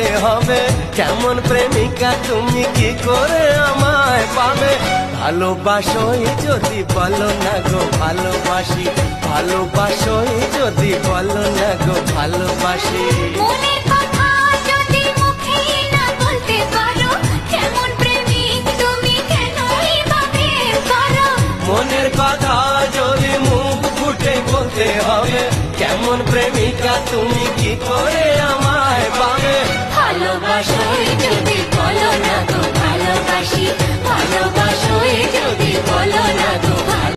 বলতে হবে কেমন প্রেমিকা তুমি কি করে আমায় পাবে। ভালোবাসোই যদি বলো না গো ভালোবাসি, ভালোবাসোই যদি বলো না গো ভালোবাসি। মনের কথা যদি মুখে না বলতে পারো কেমন প্রেমিক তুমি কেন এভাবে করো। মনের কথা যদি মুখ ফুটে বলতে হবে কেমন প্রেমিকা তুমি কি করে আমায় পাবে। ভালোবাসোই যদি বলো না গো ভালোবাসি, ভালোবাসোই যদি বলো না গো।